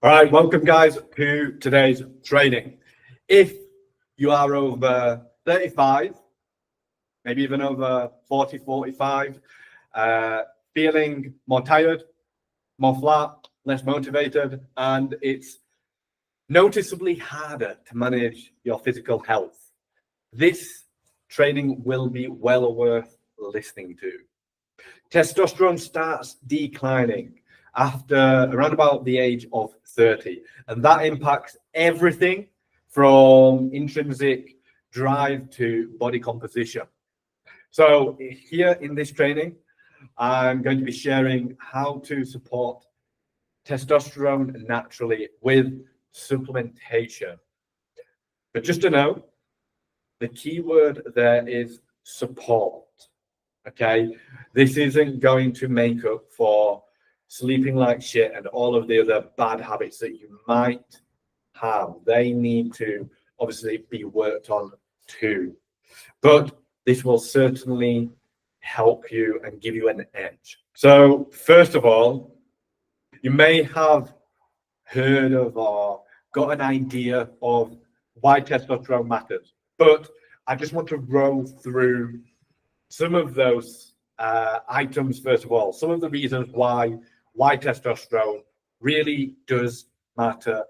All right, welcome guys to today's training. If you are over 35, maybe even over 40, 45, feeling more tired, more flat, less motivated, and it's noticeably harder to manage your physical health, this training will be well worth listening to. Testosterone starts declining after around about the age of 30, and that impacts everything from intrinsic drive to body composition. So here in this training, I'm going to be sharing how to support testosterone naturally with supplementation. But just to know, the key word there is support. Okay, this isn't going to make up for sleeping like shit and all of the other bad habits that you might have. They need to obviously be worked on too. But this will certainly help you and give you an edge. So first of all, you may have heard of or got an idea of why testosterone matters, but I just want to roll through some of those items first of all, some of the reasons why testosterone really does matter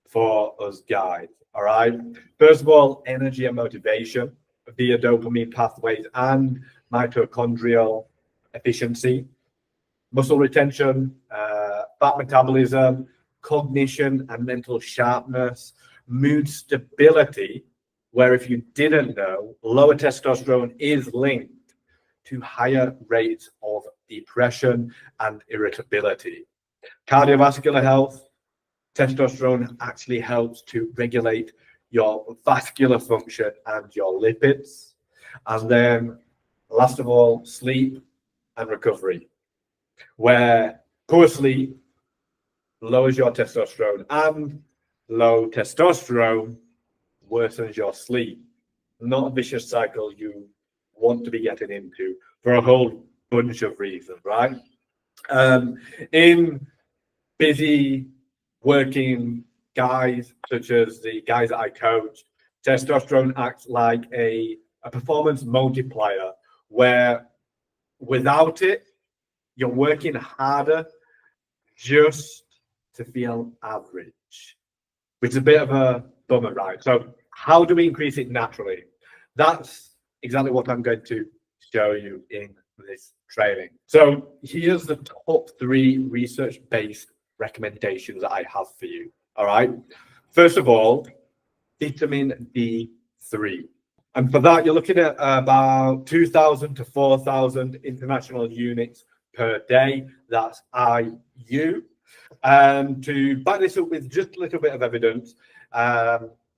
for us guys. All right. First of all, energy and motivation via dopamine pathways and mitochondrial efficiency, muscle retention, fat metabolism, cognition and mental sharpness, mood stability, where if you didn't know, lower testosterone is linked to higher rates of depression and irritability. Cardiovascular health, testosterone actually helps to regulate your vascular function and your lipids. And then last of all, sleep and recovery, where poor sleep lowers your testosterone and low testosterone worsens your sleep. Not a vicious cycle you want to be getting into for a whole bunch of reasons, right? In busy working guys, such as the guys that I coach, testosterone acts like a performance multiplier where without it, you're working harder just to feel average, which is a bit of a bummer, right? So how do we increase it naturally? That's exactly what I'm going to show you in this training. So here's the top 3 research-based recommendations that I have for you. All right. First of all, vitamin D3. And for that, you're looking at about 2,000 to 4,000 international units per day. That's IU. And to back this up with just a little bit of evidence,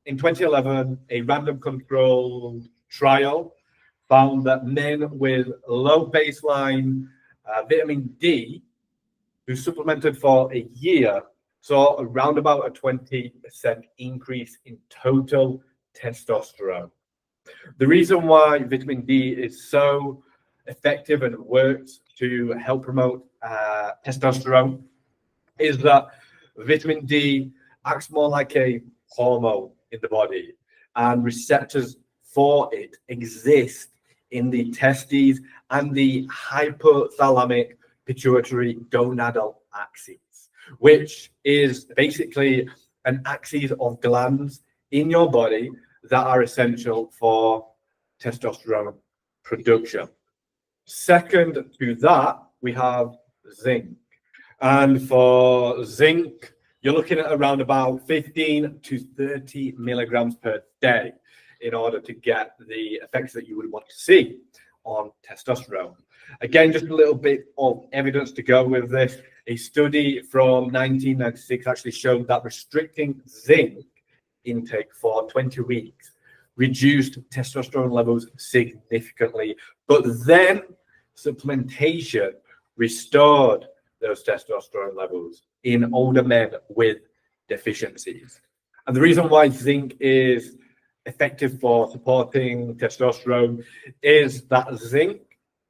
in 2011, a random controlled trial found that men with low baseline vitamin D who supplemented for a year saw around about a 20% increase in total testosterone. The reason why vitamin D is so effective and works to help promote testosterone is that vitamin D acts more like a hormone in the body, and receptors for it exist in the testes and the hypothalamic pituitary gonadal axis, which is basically an axis of glands in your body that are essential for testosterone production. Second to that, we have zinc. And for zinc, you're looking at around about 15 to 30 milligrams per day in order to get the effects that you would want to see on testosterone. Again, just a little bit of evidence to go with this. A study from 1996 actually showed that restricting zinc intake for 20 weeks reduced testosterone levels significantly, but then supplementation restored those testosterone levels in older men with deficiencies. And the reason why zinc is effective for supporting testosterone is that zinc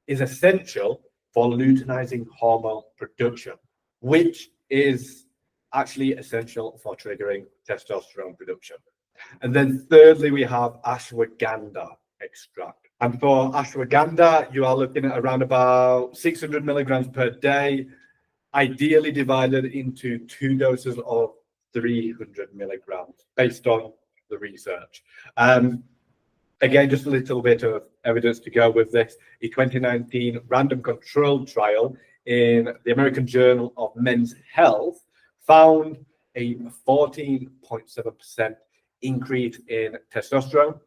is essential for luteinizing hormone production, which is actually essential for triggering testosterone production. And then thirdly, we have ashwagandha extract. And for ashwagandha, you are looking at around about 600 milligrams per day, ideally divided into 2 doses of 300 milligrams based on the research. Again, just a little bit of evidence to go with this. A 2019 random controlled trial in the American Journal of Men's Health found a 14.7% increase in testosterone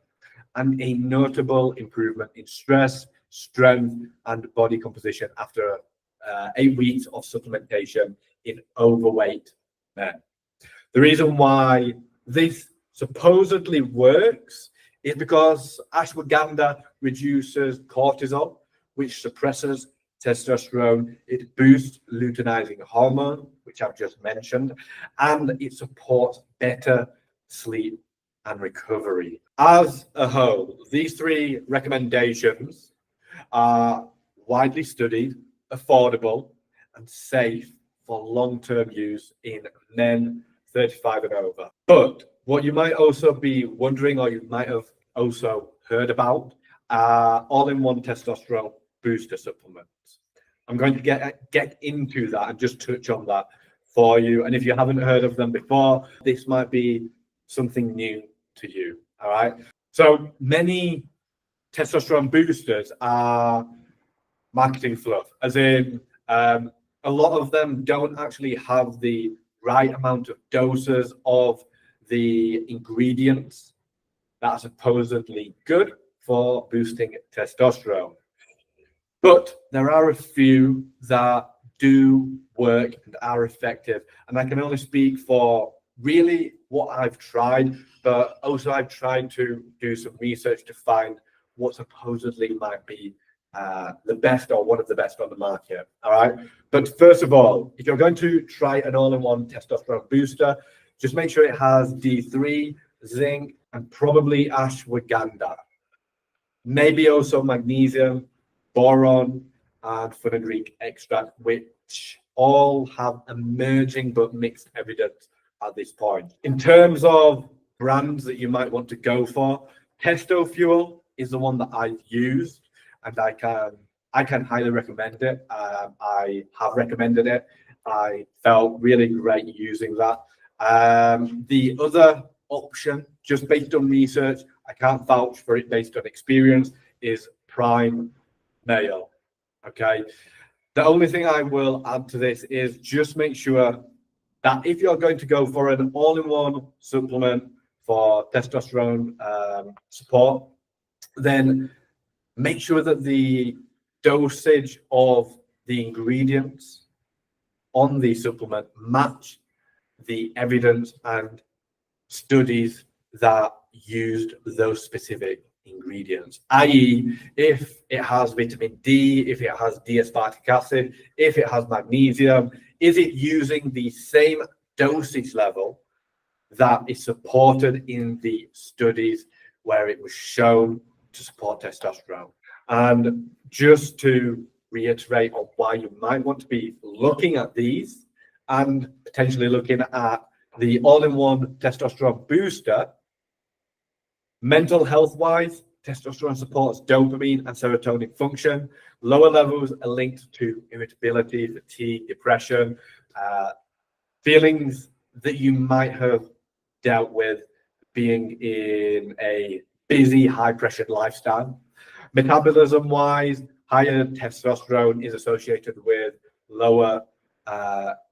and a notable improvement in stress, strength, and body composition after 8 weeks of supplementation in overweight men. The reason why this supposedly works is because ashwagandha reduces cortisol, which suppresses testosterone. It boosts luteinizing hormone, which I've just mentioned, and it supports better sleep and recovery. As a whole, these 3 recommendations are widely studied, affordable, and safe for long-term use in men 35 and over. But what you might also be wondering, or you might have also heard about, are all-in-one testosterone booster supplements. I'm going to get into that and just touch on that for you. And if you haven't heard of them before, this might be something new to you. All right. So many testosterone boosters are marketing fluff, as in a lot of them don't actually have the right amount of doses of the ingredients that are supposedly good for boosting testosterone. But there are a few that do work and are effective. And I can only speak for really what I've tried, but also I've tried to do some research to find what supposedly might be the best or one of the best on the market. All right. But first of all, if you're going to try an all-in-one testosterone booster, just make sure it has D3, zinc, and probably ashwagandha. Maybe also magnesium, boron, and fenugreek extract, which all have emerging but mixed evidence at this point. In terms of brands that you might want to go for, Testo Fuel is the one that I've used, and I can highly recommend it. I have recommended it. I felt really great using that. The other option, just based on research, I can't vouch for it based on experience, is Prime Male. Okay. The only thing I will add to this is just make sure that if you're going to go for an all-in-one supplement for testosterone support, then make sure that the dosage of the ingredients on the supplement match the evidence and studies that used those specific ingredients, i.e., if it has vitamin D, if it has D-aspartic acid, if it has magnesium, is it using the same dosage level that is supported in the studies where it was shown to support testosterone? And just to reiterate on why you might want to be looking at these and potentially looking at the all-in-one testosterone booster, mental health-wise, testosterone supports dopamine and serotonin function. Lower levels are linked to irritability, fatigue, depression, feelings that you might have dealt with being in a busy, high-pressured lifestyle. Metabolism-wise, higher testosterone is associated with lower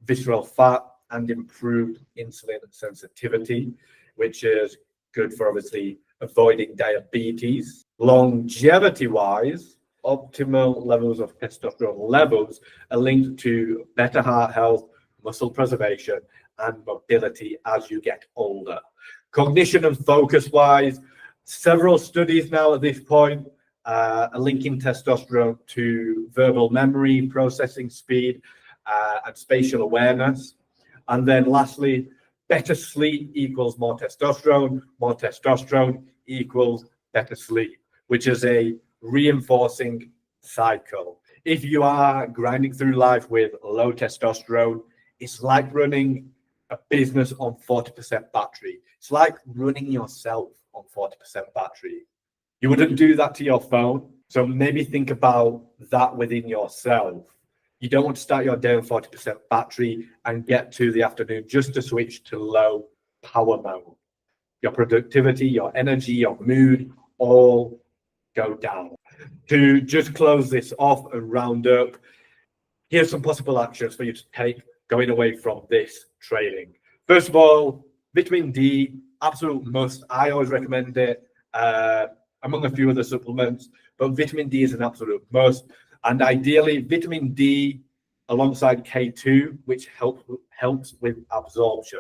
visceral fat and improved insulin sensitivity, which is good for obviously avoiding diabetes. Longevity-wise, optimal levels of testosterone levels are linked to better heart health, muscle preservation, and mobility as you get older. Cognition and focus-wise, several studies now at this point are linking testosterone to verbal memory, processing speed, and spatial awareness. And then lastly, better sleep equals more testosterone equals better sleep, which is a reinforcing cycle. If you are grinding through life with low testosterone, it's like running a business on 40% battery. It's like running yourself on 40% battery. You wouldn't do that to your phone. So maybe think about that within yourself. You don't want to start your day on 40% battery and get to the afternoon just to switch to low power mode. Your productivity, your energy, your mood all go down. To just close this off and round up, here's some possible actions for you to take going away from this training. First of all, vitamin D, absolute must. I always recommend it among a few other supplements, but vitamin D is an absolute must. And ideally, vitamin D alongside K2, which helps with absorption.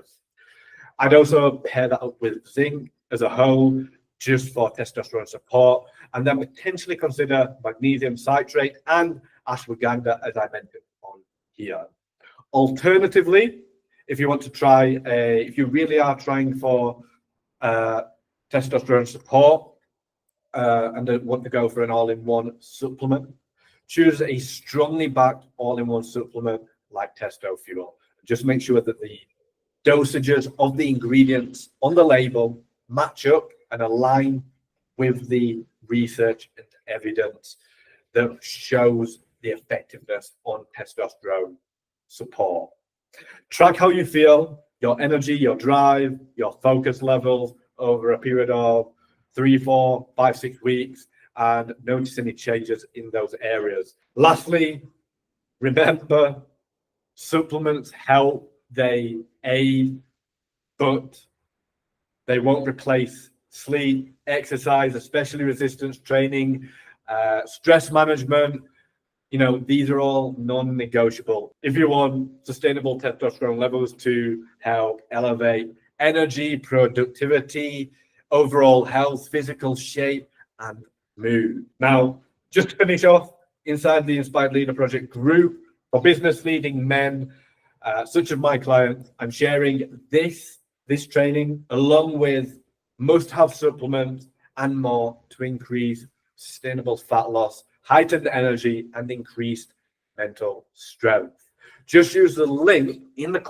I'd also pair that up with zinc as a whole, just for testosterone support, and then potentially consider magnesium citrate and ashwagandha, as I mentioned on here. Alternatively, if you want to try, if you really are trying for testosterone support and want to go for an all-in-one supplement, choose a strongly backed all-in-one supplement like Testo Fuel. Just make sure that the dosages of the ingredients on the label match up and align with the research and evidence that shows the effectiveness on testosterone support. Track how you feel, your energy, your drive, your focus levels over a period of 3, 4, 5, 6 weeks, and notice any changes in those areas. Lastly, remember, supplements help, they aid, but they won't replace sleep, exercise, especially resistance training, stress management. You know, these are all non-negotiable. If you want sustainable testosterone levels to help elevate energy, productivity, overall health, physical shape, and mood. Now, just to finish off, inside the Inspired Leader Project group for business leading men, such as my clients, I'm sharing this training along with must-have supplements and more to increase sustainable fat loss, heightened energy, and increased mental strength. Just use the link in the comments